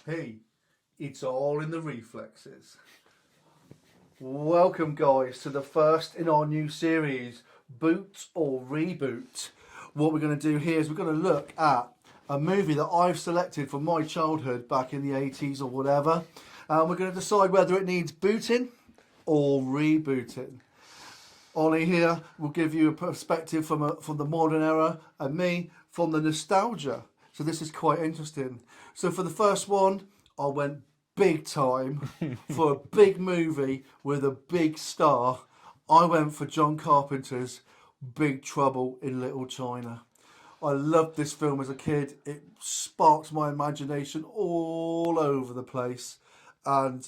Hey, it's all in the reflexes. Welcome, guys, to the first in our new series, Boot or Reboot. What we're going to do here is we're going to look at a movie that I've selected from my childhood back in the 80s or whatever. And we're going to decide whether it needs booting or rebooting. Ollie here will give you a perspective from the modern era and me from the nostalgia. So this is quite interesting. So for the first one, I went big time for a big movie with a big star. I went for John Carpenter's Big Trouble in Little China. I loved this film as a kid. It sparked my imagination all over the place. And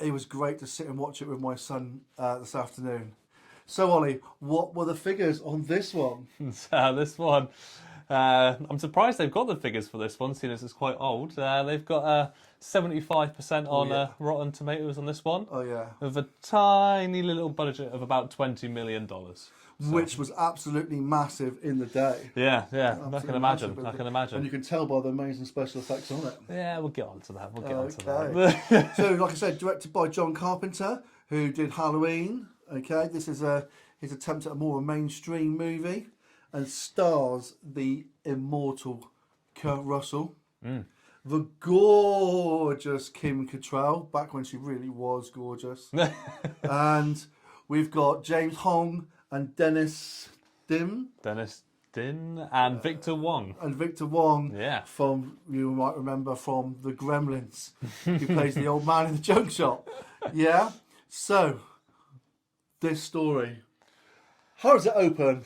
it was great to sit and watch it with my son this afternoon. So, Ollie, what were the figures on this one? This one, I'm surprised they've got the figures for this one, seeing as it's quite old. They've got 75% on Rotten Tomatoes on this one. Oh, yeah. With a tiny little budget of about $20 million. Which was absolutely massive in the day. Yeah, Absolutely I can imagine. massive. I can imagine. And you can tell by the amazing special effects on it. Yeah, we'll get on to that. Okay. So, like I said, directed by John Carpenter, who did Halloween. Okay, this is his attempt at a more mainstream movie, and stars the immortal Kurt Russell, the gorgeous Kim Cattrall, back when she really was gorgeous, and we've got James Hong and Dennis Din. And Victor Wong. And Victor Wong, Yeah. from, you might remember from The Gremlins, who plays the old man in the junk shop. Yeah? So, this story, how does it open?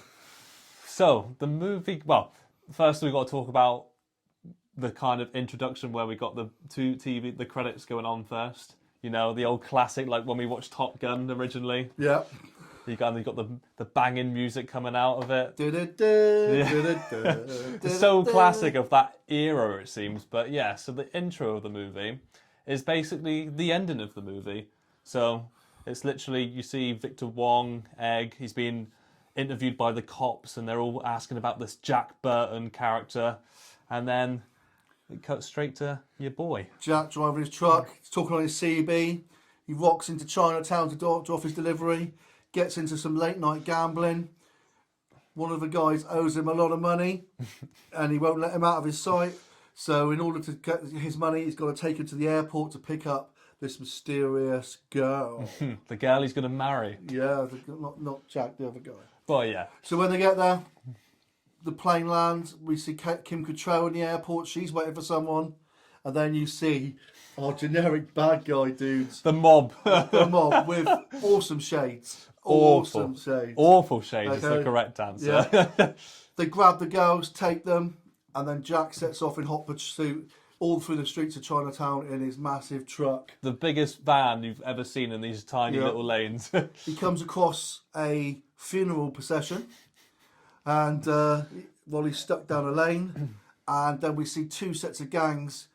So, the movie, well, first we've got to talk about the kind of introduction where we got the credits going on first. You know, the old classic, like when we watched Top Gun originally. Yeah. You got the banging music coming out of it. It's so classic of that era, it seems. But yeah, so the intro of the movie is basically the ending of the movie. So it's literally, you see Victor Wong, Egg, he's being interviewed by the cops and they're all asking about this Jack Burton character. And then it cuts straight to your boy. Jack driving his truck, he's talking on his CB. He rocks into Chinatown to drop off his delivery. Gets into some late night gambling. One of the guys owes him a lot of money and he won't let him out of his sight. So in order to get his money, he's got to take him to the airport to pick up this mysterious girl. The girl he's going to marry. Yeah, not Jack, the other guy. But yeah. So when they get there, the plane lands. We see Kim Cattrall in the airport. She's waiting for someone. And then you see our generic bad guy dudes. The mob. The mob with awesome shades. Awful shades. Awful shades is the correct answer. Yeah. They grab the girls, take them, and then Jack sets off in hot pursuit all through the streets of Chinatown in his massive truck. The biggest van you've ever seen in these tiny little lanes. He comes across a funeral procession, and he's stuck down a lane, and then we see two sets of gangs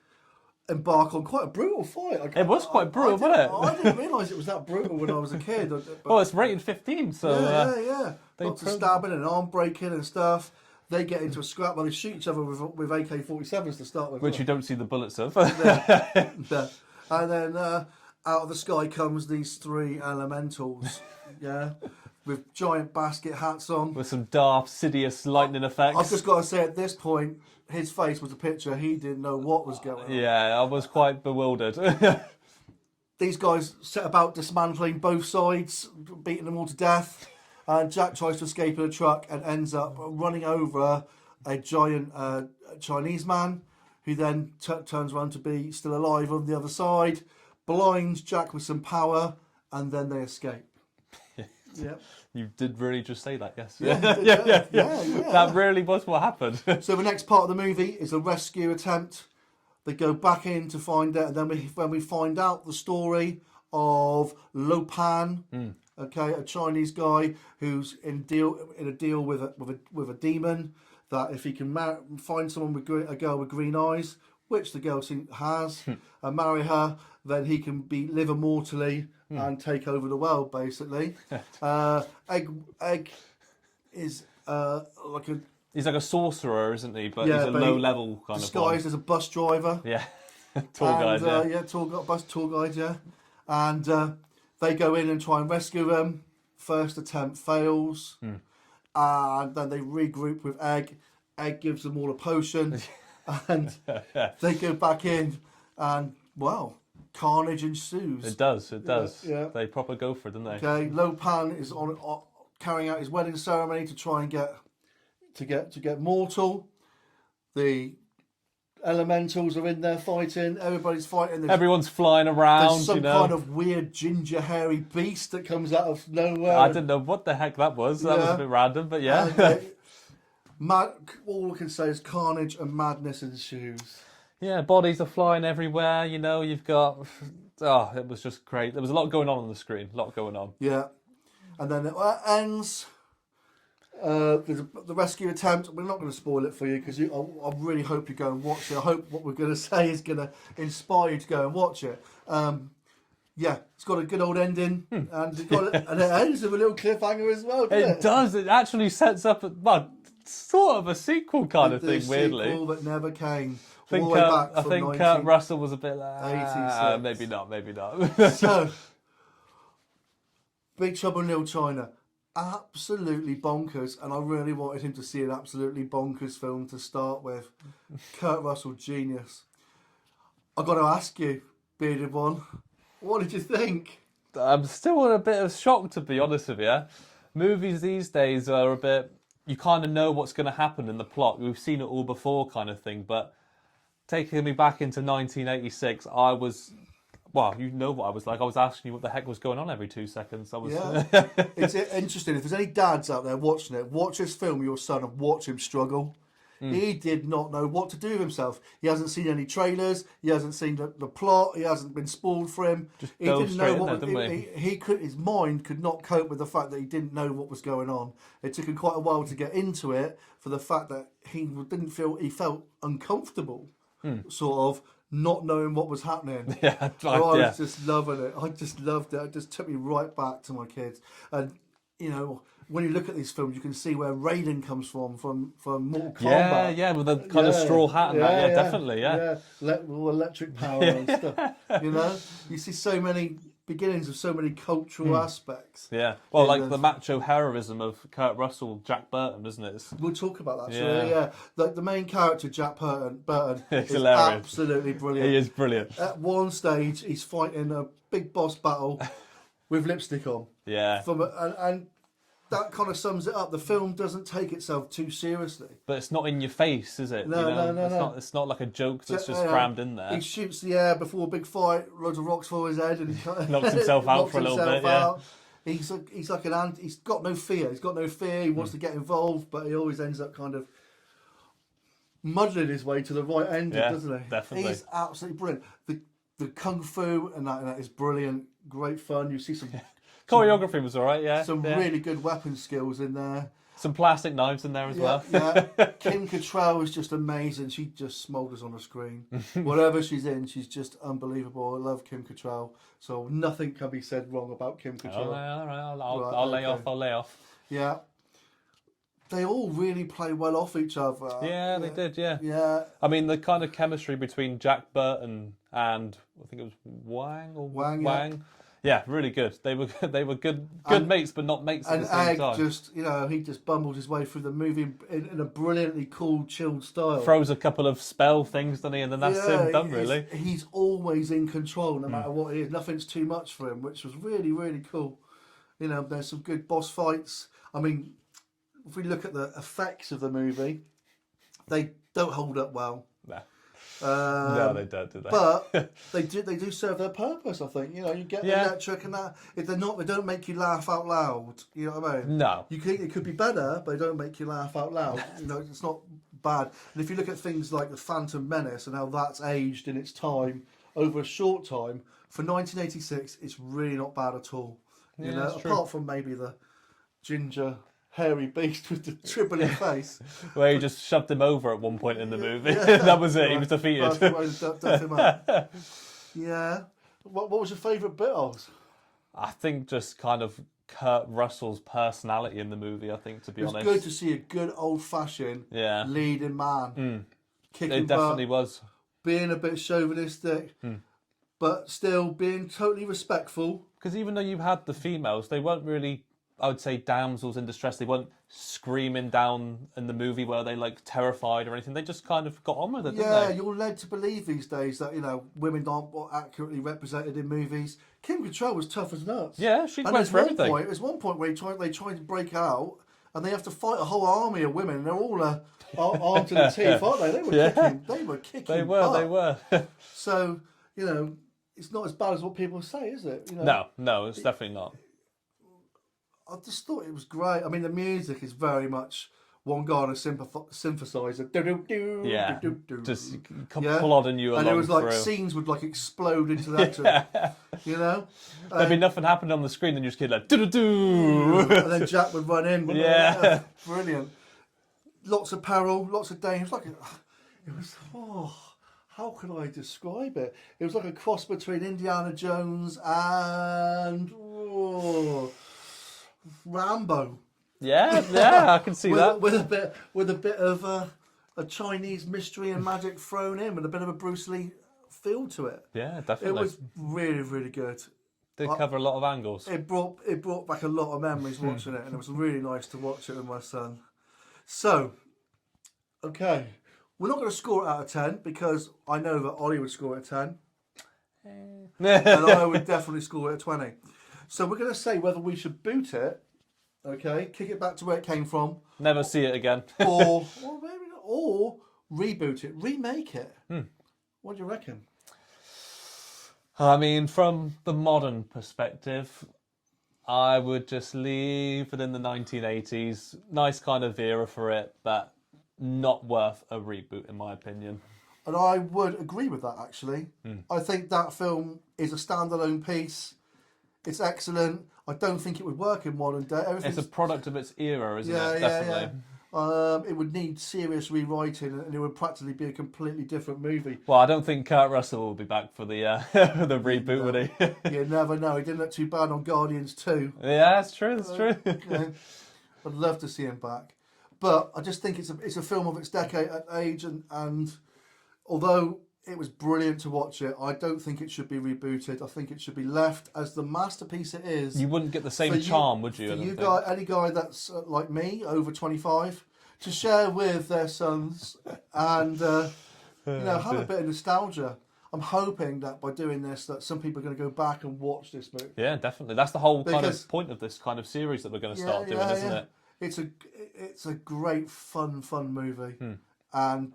embark on quite a brutal fight. It was quite brutal, wasn't it? I didn't realise it was that brutal when I was a kid. Well, it's rated 15, so... Yeah. Lots of stabbing and arm breaking and stuff. They get into a scrap. Well, they shoot each other with AK-47s to start with. Which you don't see the bullets of. Yeah. And then out of the sky comes these three elementals, yeah, with giant basket hats on. With some Darth Sidious lightning effects. I've just got to say, at this point, his face was a picture. He didn't know what was going on. Yeah, I was quite bewildered. These guys set about dismantling both sides, beating them all to death. And Jack tries to escape in a truck and ends up running over a giant Chinese man, who then turns around to be still alive on the other side, blinds Jack with some power, and then they escape. Yep. You did really just say that, yes. Yeah. That really was what happened. So the next part of the movie is a rescue attempt. They go back in to find out, and then when we find out the story of Lo Pan, okay, a Chinese guy who's in a deal with a demon, that if he can find someone with a girl with green eyes, which the girl has, and marry her, then he can live immortally and take over the world, basically. Egg is like a... He's like a sorcerer, isn't he? But he's a low-level kind disguised of as a bus driver. Yeah. Tour guide, yeah. Bus tour guide, yeah. And they go in and try and rescue them. First attempt fails. And then they regroup with Egg. Egg gives them all a potion. And they go back in and, well, carnage ensues. It does. Yeah. They proper go for it, don't they? Okay, Lopan is on carrying out his wedding ceremony to try and get mortal. The elementals are in there fighting. Everybody's fighting. Everyone's flying around. There's some kind of weird ginger hairy beast that comes out of nowhere. I didn't know what the heck that was. That was a bit random, but yeah. All I can say is carnage and madness ensues. Yeah, bodies are flying everywhere. You've got... Oh, it was just great. There was a lot going on the screen. A lot going on. Yeah. And then it ends. There's the rescue attempt. We're not going to spoil it for you because I really hope you go and watch it. I hope what we're going to say is going to inspire you to go and watch it. Yeah, it's got a good old ending, and it ends with a little cliffhanger as well. Doesn't It does. It actually sets up sort of a sequel kind of thing. Weirdly, sequel that never came. I think Kurt Russell was a bit like 86. Maybe not. So, Big Trouble in Little China, absolutely bonkers, and I really wanted him to see an absolutely bonkers film to start with. Kurt Russell, genius. I've got to ask you, bearded one, what did you think? I'm still in a bit of shock, to be honest with you. Movies these days are a bit... You kind of know what's going to happen in the plot. We've seen it all before kind of thing, but taking me back into 1986, I was... Well, you know what I was like. I was asking you what the heck was going on every 2 seconds. Yeah. It's interesting. If there's any dads out there watching it, watch this film with your son and watch him struggle. He did not know what to do with himself. He hasn't seen any trailers. He hasn't seen the plot. He hasn't been spoiled for him. He didn't know what his mind could not cope with the fact that he didn't know what was going on. It took him quite a while to get into it for the fact that he felt uncomfortable, sort of not knowing what was happening. I was just loving it. I just loved it. It just took me right back to my kids. And when you look at these films, you can see where Raiden comes from Mortal Kombat. Yeah, with the kind of straw hat and that. Yeah, definitely, yeah. All electric power and stuff. You see so many beginnings of so many cultural aspects. Yeah, well, like the macho heroism of Kurt Russell, Jack Burton, isn't it? We'll talk about that. Yeah. The main character, Jack Burton is hilarious. Absolutely brilliant. He is brilliant. At one stage, he's fighting a big boss battle with lipstick on. Yeah. And that kind of sums it up. The film doesn't take itself too seriously. But it's not in your face, is it? No. It's not like a joke that's just crammed in there. He shoots the air before a big fight, loads of rocks fall his head, and he knocks himself out for a little bit. Yeah. He's like an ant. He's got no fear. He wants to get involved, but he always ends up kind of muddling his way to the right ending, doesn't he? Definitely. He's absolutely brilliant. The kung fu and that is brilliant. Great fun. You see some. Choreography was alright, yeah. Some really good weapon skills in there. Some plastic knives in there as well. Yeah. Kim Cattrall is just amazing. She just smoulders on the screen. Whatever she's in, she's just unbelievable. I love Kim Cattrall. So nothing can be said wrong about Kim Cattrall. All right. I'll lay off. Yeah. They all really play well off each other. Yeah, they did, yeah. Yeah. I mean, the kind of chemistry between Jack Burton and, I think it was Wang. Yeah. Yeah, really good. They were good mates, but not mates at the same time. And Egg he just bumbled his way through the movie in a brilliantly cool, chilled style. Throws a couple of spell things, doesn't he? And then that's him done, really. He's always in control, no matter what it is. Nothing's too much for him, which was really, really cool. There's some good boss fights. I mean, if we look at the effects of the movie, they don't hold up well. Nah. No, they don't, do they? But they do serve their purpose, I think. You get the electric and that. If they don't make you laugh out loud. You know what I mean? No. It could be better, but they don't make you laugh out loud. It's not bad. And if you look at things like the Phantom Menace and how that's aged in its time over a short time, for 1986, it's really not bad at all. Apart from maybe the ginger hairy beast with the dribbling face. Where he just shoved him over at one point in the movie. That was it. He was defeated. Yeah. What was your favourite bit of? I think just kind of Kurt Russell's personality in the movie, I think, to be honest. It was good to see a good old-fashioned leading man. It definitely was. being a bit chauvinistic, but still being totally respectful. Because even though you had the females, they weren't really, I would say, damsels in distress. They weren't screaming down in the movie where they like terrified or anything. They just kind of got on with it, didn't they? You're led to believe these days that, you know, women aren't accurately represented in movies. Kim Cattrall was tough as nuts. Yeah, she went for everything. There's one point where they tried to break out and they have to fight a whole army of women. They're all armed to the teeth, aren't they? They were kicking. They were. So, you know, it's not as bad as what people say, is it? You know, No, it's definitely not. I just thought it was great. I mean, the music is very much one guy on a synthesizer. Yeah, just plodding you along. And it was like through. scenes would like explode into that. You know, there'd be nothing happening on the screen, and you just get like do. And then Jack would run in. Yeah, brilliant. Lots of peril, lots of danger. It was. How can I describe it? It was like a cross between Indiana Jones and Rambo. Yeah, I can see that. With a bit of a Chinese mystery and magic thrown in, with a bit of a Bruce Lee feel to it. Yeah, definitely. It was really, really good. Did cover a lot of angles. It brought back a lot of memories watching it, and it was really nice to watch it with my son. So, okay. We're not going to score it out of 10 because I know that Ollie would score it a 10. And I would definitely score it a 20. So we're going to say whether we should boot it, okay, kick it back to where it came from. Never see it again. or reboot it, remake it. What do you reckon? I mean, from the modern perspective, I would just leave it in the 1980s. Nice kind of era for it, but not worth a reboot, in my opinion. And I would agree with that, actually. I think that film is a standalone piece. It's excellent. I don't think it would work in modern day. It's a product of its era, isn't it? Definitely. It would need serious rewriting, and it would practically be a completely different movie. Well, I don't think Kurt Russell will be back for the the reboot, would he? You never know. He didn't look too bad on Guardians 2. Yeah, that's true. That's true. I'd love to see him back. But I just think it's a film of its decade age, and although it was brilliant to watch it, I don't think it should be rebooted. I think it should be left as the masterpiece it is. You wouldn't get the same charm, would you? Any guy that's like me, over 25, to share with their sons and have a bit of nostalgia. I'm hoping that by doing this, that some people are going to go back and watch this movie. Yeah, definitely. That's the whole kind of point of this kind of series that we're going to start doing, isn't it? It's a great fun movie, and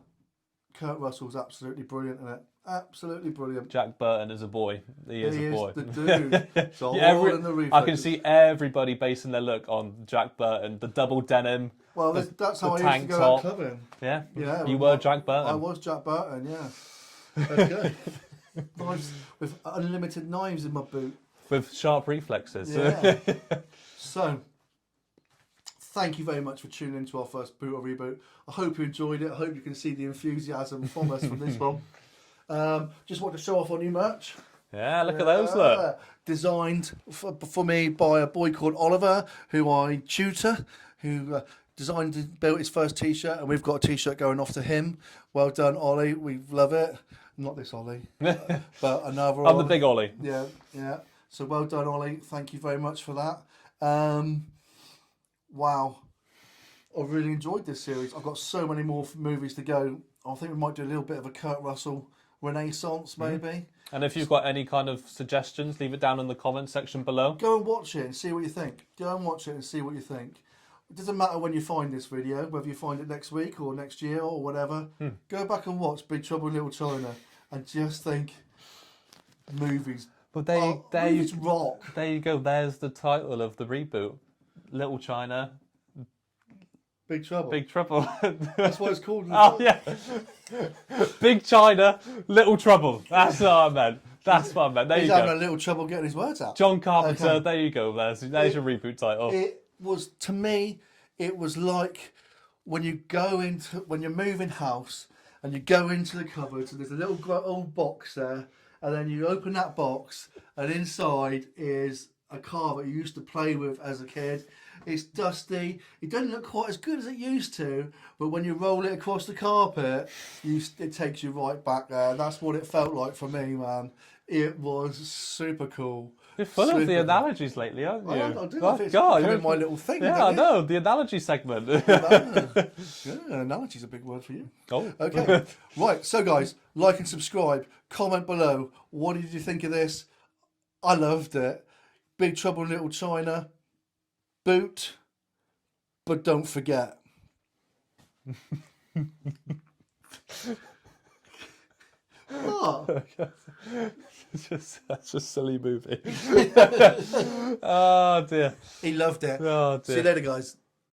Kurt Russell's absolutely brilliant in it. Absolutely brilliant. Jack Burton is a boy. He is a boy. The dude. It's all in the reflex. I can see everybody basing their look on Jack Burton. The double denim. Well, that's how I used to go out clubbing. Yeah. You were Jack Burton. I was Jack Burton. Yeah. Okay. Knives with unlimited knives in my boot. With sharp reflexes. Yeah. So, thank you very much for tuning into our first Boot or Reboot. I hope you enjoyed it. I hope you can see the enthusiasm from us from this one. Just want to show off our new merch. Yeah, look at those, look. Designed for me by a boy called Oliver, who I tutor, who designed and built his first T-shirt, and we've got a T-shirt going off to him. Well done, Ollie. We love it. Not this Ollie, but another Ollie. I'm the big Ollie. Yeah. So well done, Ollie. Thank you very much for that. Wow. I've really enjoyed this series. I've got so many more movies to go. I think we might do a little bit of a Kurt Russell renaissance, maybe. And if you've got any kind of suggestions, leave it down in the comments section below. Go and watch it and see what you think. Go and watch it and see what you think. It doesn't matter when you find this video, whether you find it next week or next year or whatever. Go back and watch Big Trouble in Little China and just think, movies. But movies rock. There you go. There's the title of the reboot. Little China. Big Trouble. Big Trouble. That's what it's called. Oh, yeah. Big China, Little Trouble. That's what I meant. There He's you having go. a little trouble getting his words out. John Carpenter, Okay. There you go. There's your reboot title. It was, to me, it was like when you're moving house and you go into the cupboards and there's a little old box there, and then you open that box and inside is a car that you used to play with as a kid. It's dusty. It doesn't look quite as good as it used to, but when you roll it across the carpet, it takes you right back there. That's what it felt like for me, man. It was super cool. You're full of the Super. analogies lately, aren't you? I do. Oh, I think it's God, becoming my little thing. Yeah, I know, the analogy segment. Yeah, analogy's a big word for you. Oh. Okay. Right, so guys, like and subscribe. Comment below. What did you think of this? I loved it. Big Trouble in Little China. Boot. But don't forget. What? That's a silly movie. Oh dear. He loved it. Oh dear. See you later, guys.